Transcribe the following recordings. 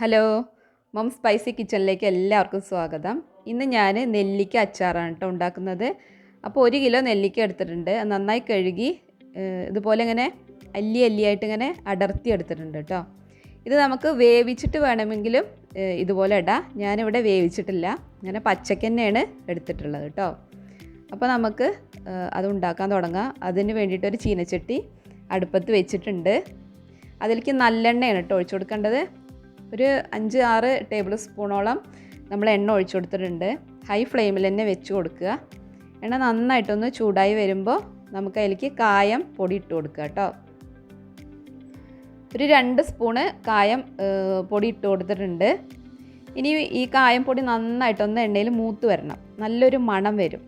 Hello, മം spicy കിച്ചണിലേക്ക് എല്ലാവർക്കും സ്വാഗതം. ഇന്ന് ഞാൻ നെല്ലിക്ക അച്ചാറാണ് കേട്ടോ ഉണ്ടാക്കുന്നത്. അപ്പോൾ 1 കിലോ നെല്ലിക്ക എടുത്തിട്ടുണ്ട്. നന്നായി കഴുകി ഇതുപോലെ ഇങ്ങനെ അല്ലിയായിട്ട് ഇങ്ങനെ അടർത്തി എടുത്തിട്ടുണ്ട് കേട്ടോ. ഇത് നമുക്ക് വേവിച്ചിട്ട് വേണമെങ്കിലും ഇതുപോലെ ഇടാം. ഞാനിവിടെ വേവിച്ചിട്ടില്ല, ഇങ്ങനെ പച്ചക്ക് തന്നെയാണ് എടുത്തിട്ടുള്ളത് കേട്ടോ. അപ്പോൾ നമുക്ക് അത് ഉണ്ടാക്കാൻ തുടങ്ങാം. അതിന് വേണ്ടിയിട്ടൊരു ചീനച്ചട്ടി അടുപ്പത്ത് വെച്ചിട്ടുണ്ട്. അതിലേക്ക് നല്ലെണ്ണയാണ് കേട്ടോ ഒഴിച്ചു കൊടുക്കേണ്ടത്. ഒരു 5-6 ടേബിൾ സ്പൂണോളം നമ്മൾ എണ്ണ ഒഴിച്ചു കൊടുത്തിട്ടുണ്ട്. ഹൈ ഫ്ലെയിമിൽ തന്നെ വെച്ച് കൊടുക്കുക. എണ്ണ നന്നായിട്ടൊന്ന് ചൂടായി വരുമ്പോൾ നമുക്ക് അതിലേക്ക് കായം പൊടി ഇട്ട് കൊടുക്കുക കേട്ടോ. ഒരു 2 സ്പൂണ് കായം പൊടി ഇട്ട് കൊടുത്തിട്ടുണ്ട്. ഇനി ഈ കായം പൊടി നന്നായിട്ടൊന്ന് എണ്ണയിൽ മൂത്ത് വരണം, നല്ലൊരു മണം വരും.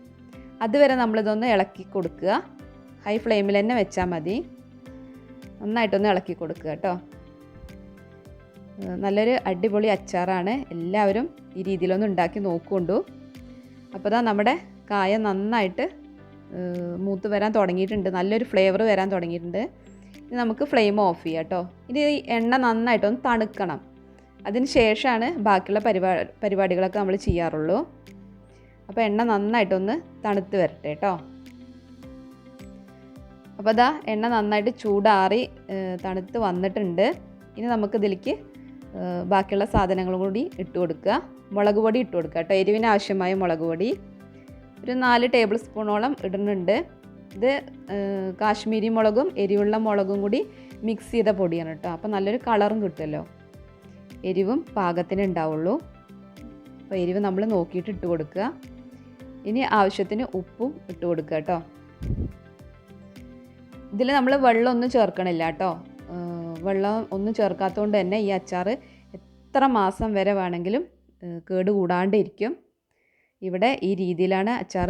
അതുവരെ നമ്മളിതൊന്ന് ഇളക്കി കൊടുക്കുക. ഹൈ ഫ്ലെയിമിൽ തന്നെ വെച്ചാൽ മതി. നന്നായിട്ടൊന്ന് ഇളക്കി കൊടുക്കുക കേട്ടോ. നല്ലൊരു അടിപൊളി അച്ചാറാണ്. എല്ലാവരും ഈ രീതിയിലൊന്ന് ഉണ്ടാക്കി നോക്കുകൊണ്ടു. അപ്പോൾ ദാ നമ്മുടെ കായം നന്നായിട്ട് മൂത്ത് വരാൻ തുടങ്ങിയിട്ടുണ്ട്, നല്ലൊരു ഫ്ലേവർ വരാൻ തുടങ്ങിയിട്ടുണ്ട്. ഇനി നമുക്ക് ഫ്ലെയിം ഓഫ് ചെയ്യാം കേട്ടോ. ഇനി എണ്ണ നന്നായിട്ടൊന്ന് തണുക്കണം. അതിന് ശേഷമാണ് ബാക്കിയുള്ള പരിപാടികളൊക്കെ നമ്മൾ ചെയ്യാറുള്ളൂ. അപ്പോൾ എണ്ണ നന്നായിട്ടൊന്ന് തണുത്ത് വരട്ടെ കേട്ടോ. അപ്പോൾ അതാ എണ്ണ നന്നായിട്ട് ചൂടാറി തണുത്ത് വന്നിട്ടുണ്ട്. ഇനി നമുക്കിതിലേക്ക് ബാക്കിയുള്ള സാധനങ്ങളും കൂടി ഇട്ട് കൊടുക്കുക. മുളക് പൊടി ഇട്ട് കൊടുക്കുക കേട്ടോ. എരിവിന് ആവശ്യമായ മുളക് പൊടി ഒരു 4 ടേബിൾ സ്പൂണോളം ഇടുന്നുണ്ട്. ഇത് കാശ്മീരി മുളകും എരിവുള്ള മുളകും കൂടി മിക്സ് ചെയ്ത പൊടിയാണ് കേട്ടോ. അപ്പോൾ നല്ലൊരു കളറും കിട്ടുമല്ലോ, എരിവും പാകത്തിന് ഉണ്ടാവുള്ളൂ. അപ്പോൾ എരിവ് നമ്മൾ നോക്കിയിട്ട് ഇട്ട് കൊടുക്കുക. ഇനി ആവശ്യത്തിന് ഉപ്പും ഇട്ട് കൊടുക്കുക കേട്ടോ. ഇതിൽ നമ്മൾ വെള്ളമൊന്നും ചേർക്കണില്ല കേട്ടോ. വെള്ളം ഒന്നും ചേർക്കാത്തതുകൊണ്ട് തന്നെ ഈ അച്ചാർ എത്ര മാസം വരെ വേണമെങ്കിലും കേട് കൂടാണ്ടിരിക്കും. ഇവിടെ ഈ രീതിയിലാണ് അച്ചാർ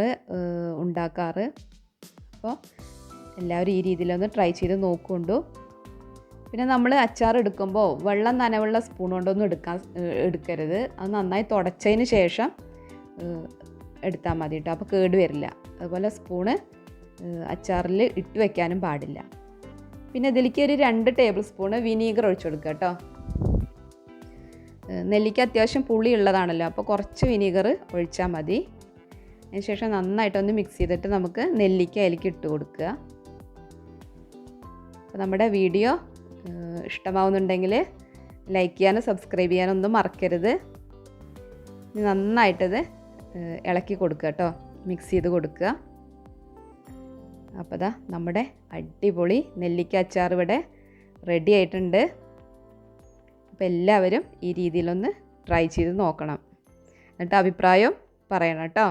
ഉണ്ടാക്കാറ്. അപ്പോൾ എല്ലാവരും ഈ രീതിയിലൊന്ന് ട്രൈ ചെയ്ത് നോക്കുകൊണ്ടു. പിന്നെ നമ്മൾ അച്ചാർ എടുക്കുമ്പോൾ വെള്ളം നനവുള്ള സ്പൂൺ കൊണ്ടൊന്നും എടുക്കരുത്. അത് നന്നായി തുടച്ചതിന് ശേഷം എടുത്താൽ മതി കേട്ടോ. അപ്പോൾ കേട് വരില്ല. അതുപോലെ സ്പൂണ് അച്ചാറിൽ ഇട്ട് വയ്ക്കാനും പാടില്ല. പിന്നെ ഇതിലേക്ക് ഒരു 2 ടേബിൾ സ്പൂണ് വിനീഗർ ഒഴിച്ചു കൊടുക്കുക കേട്ടോ. നെല്ലിക്ക അത്യാവശ്യം പുളി ഉള്ളതാണല്ലോ, അപ്പോൾ കുറച്ച് വിനീഗർ ഒഴിച്ചാൽ മതി. അതിന് ശേഷം നന്നായിട്ടൊന്ന് മിക്സ് ചെയ്തിട്ട് നമുക്ക് നെല്ലിക്ക അതിലേക്ക് ഇട്ട് കൊടുക്കുക. അപ്പോൾ നമ്മുടെ വീഡിയോ ഇഷ്ടമാവുന്നുണ്ടെങ്കിൽ ലൈക്ക് ചെയ്യാനും സബ്സ്ക്രൈബ് ചെയ്യാനും ഒന്നും മറക്കരുത്. നന്നായിട്ടത് ഇളക്കി കൊടുക്കുക കേട്ടോ, മിക്സ് ചെയ്ത് കൊടുക്കുക. അപ്പോൾ ദാ നമ്മുടെ അടിപൊളി നെല്ലിക്ക അച്ചാർ ഇവിടെ റെഡി ആയിട്ടുണ്ട്. അപ്പോൾ എല്ലാവരും ഈ രീതിയിലൊന്ന് ട്രൈ ചെയ്ത് നോക്കണം, എന്നിട്ട് അഭിപ്രായം പറയണം കേട്ടോ.